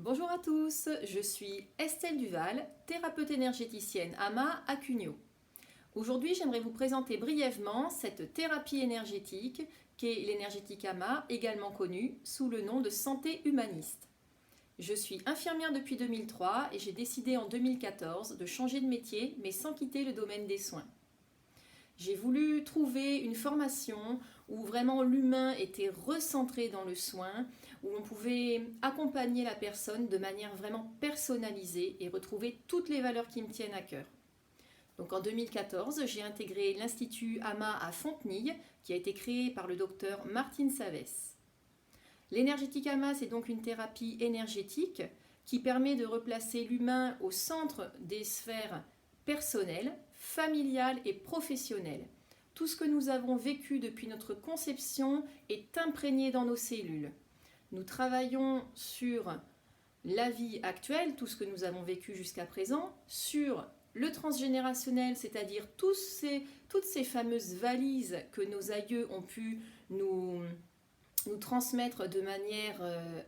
Bonjour à tous, je suis Estelle Duval, thérapeute énergéticienne AMA à Cugnot. Aujourd'hui, j'aimerais vous présenter brièvement cette thérapie énergétique qu'est l'énergétique AMA, également connue sous le nom de santé humaniste. Je suis infirmière depuis 2003 et j'ai décidé en 2014 de changer de métier, mais sans quitter le domaine des soins. J'ai voulu trouver une formation où vraiment l'humain était recentré dans le soin, où on pouvait accompagner la personne de manière vraiment personnalisée et retrouver toutes les valeurs qui me tiennent à cœur. Donc en 2014, j'ai intégré l'Institut AMA à Fontenille, qui a été créé par le docteur Martine Savès. L'énergétique AMA, c'est donc une thérapie énergétique qui permet de replacer l'humain au centre des sphères personnelles, familiales et professionnelles. Tout ce que nous avons vécu depuis notre conception est imprégné dans nos cellules. Nous travaillons sur la vie actuelle, tout ce que nous avons vécu jusqu'à présent, sur le transgénérationnel, c'est-à-dire toutes ces fameuses valises que nos aïeux ont pu nous transmettre de manière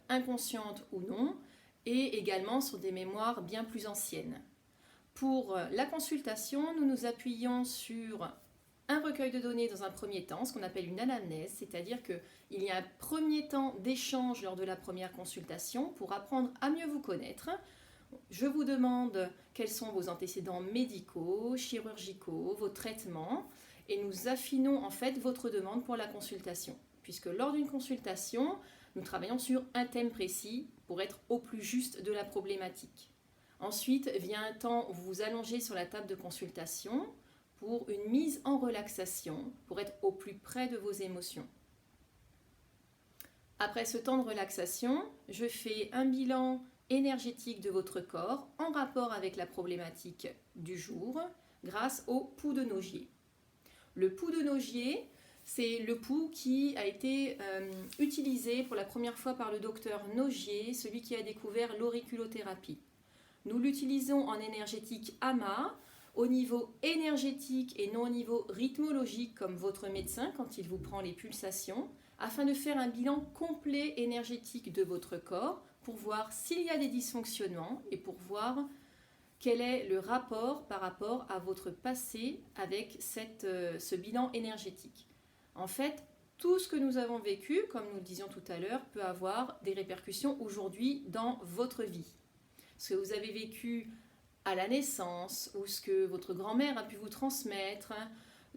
inconsciente ou non, et également sur des mémoires bien plus anciennes. Pour la consultation, nous nous appuyons sur un recueil de données dans un premier temps, ce qu'on appelle une anamnèse, c'est-à-dire qu'il y a un premier temps d'échange lors de la première consultation pour apprendre à mieux vous connaître. Je vous demande quels sont vos antécédents médicaux, chirurgicaux, vos traitements, et nous affinons en fait votre demande pour la consultation. Puisque lors d'une consultation, nous travaillons sur un thème précis pour être au plus juste de la problématique. Ensuite vient un temps où vous vous allongez sur la table de consultation pour une mise en relaxation, pour être au plus près de vos émotions. Après ce temps de relaxation, je fais un bilan énergétique de votre corps en rapport avec la problématique du jour grâce au pouls de Nogier. Le pouls de Nogier, c'est le pouls qui a été utilisé pour la première fois par le docteur Nogier, celui qui a découvert l'auriculothérapie. Nous l'utilisons en énergétique AMA, au niveau énergétique et non au niveau rythmologique comme votre médecin quand il vous prend les pulsations, afin de faire un bilan complet énergétique de votre corps pour voir s'il y a des dysfonctionnements et pour voir quel est le rapport par rapport à votre passé avec ce bilan énergétique. En fait, tout ce que nous avons vécu, comme nous le disions tout à l'heure, peut avoir des répercussions aujourd'hui dans votre vie. Ce que vous avez vécu à la naissance ou ce que votre grand-mère a pu vous transmettre,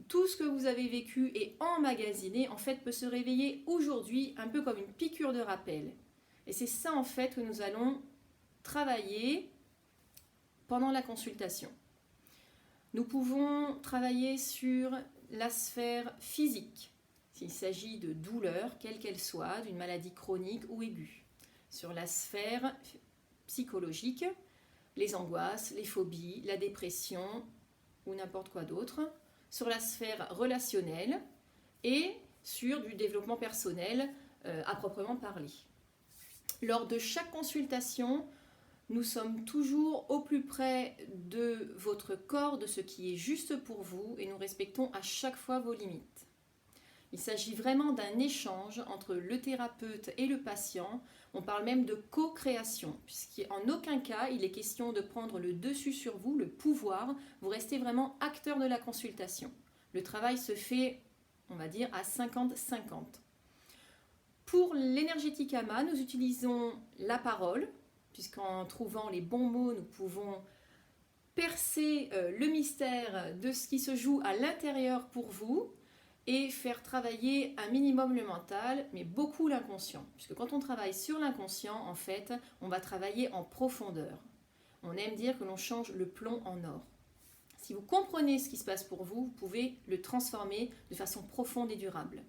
tout ce que vous avez vécu et emmagasiné, en fait, peut se réveiller aujourd'hui un peu comme une piqûre de rappel. Et c'est ça, en fait, que nous allons travailler pendant la consultation. Nous pouvons travailler sur la sphère physique, s'il s'agit de douleurs, quelle qu'elle soit, d'une maladie chronique ou aiguë. Sur la sphère psychologique, les angoisses, les phobies, la dépression ou n'importe quoi d'autre. Sur la sphère relationnelle et sur du développement personnel à proprement parler. Lors de chaque consultation, nous sommes toujours au plus près de votre corps, de ce qui est juste pour vous, et nous respectons à chaque fois vos limites. Il s'agit vraiment d'un échange entre le thérapeute et le patient. On parle même de co-création, puisqu'en aucun cas il est question de prendre le dessus sur vous, le pouvoir. Vous restez vraiment acteur de la consultation. Le travail se fait, on va dire, à 50-50. Pour l'énergétique AMA, nous utilisons la parole, puisqu'en trouvant les bons mots, nous pouvons percer le mystère de ce qui se joue à l'intérieur pour vous et faire travailler un minimum le mental, mais beaucoup l'inconscient. Puisque quand on travaille sur l'inconscient, en fait, on va travailler en profondeur. On aime dire que l'on change le plomb en or. Si vous comprenez ce qui se passe pour vous, vous pouvez le transformer de façon profonde et durable.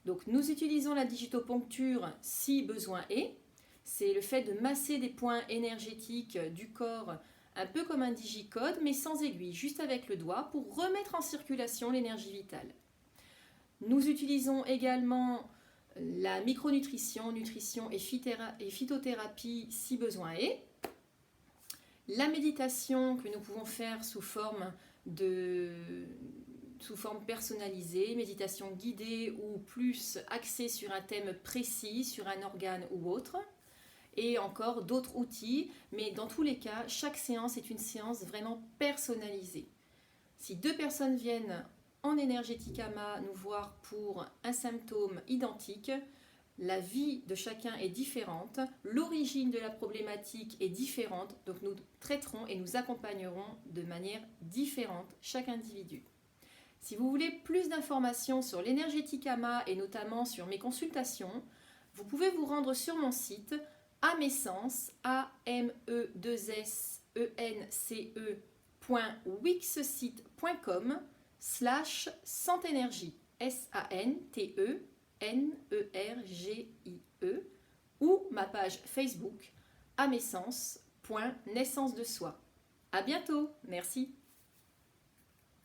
Donc nous utilisons la digitoponcture si besoin est. C'est le fait de masser des points énergétiques du corps, un peu comme un digicode, mais sans aiguille, juste avec le doigt, pour remettre en circulation l'énergie vitale. Nous utilisons également la micronutrition, nutrition et phytothérapie si besoin est. La méditation que nous pouvons faire sous forme personnalisée, méditation guidée ou plus axée sur un thème précis, sur un organe ou autre. et encore d'autres outils, mais dans tous les cas, chaque séance est une séance vraiment personnalisée. Si 2 personnes viennent en énergétique AMA nous voir pour un symptôme identique, la vie de chacun est différente, l'origine de la problématique est différente, donc nous traiterons et nous accompagnerons de manière différente chaque individu. Si vous voulez plus d'informations sur l'énergétique AMA et notamment sur mes consultations, vous pouvez vous rendre sur mon site amessence, amedecence.wixsite.com/santénergie, SANTENERGIE, ou ma page Facebook amessence.naissance de soi. À bientôt, merci.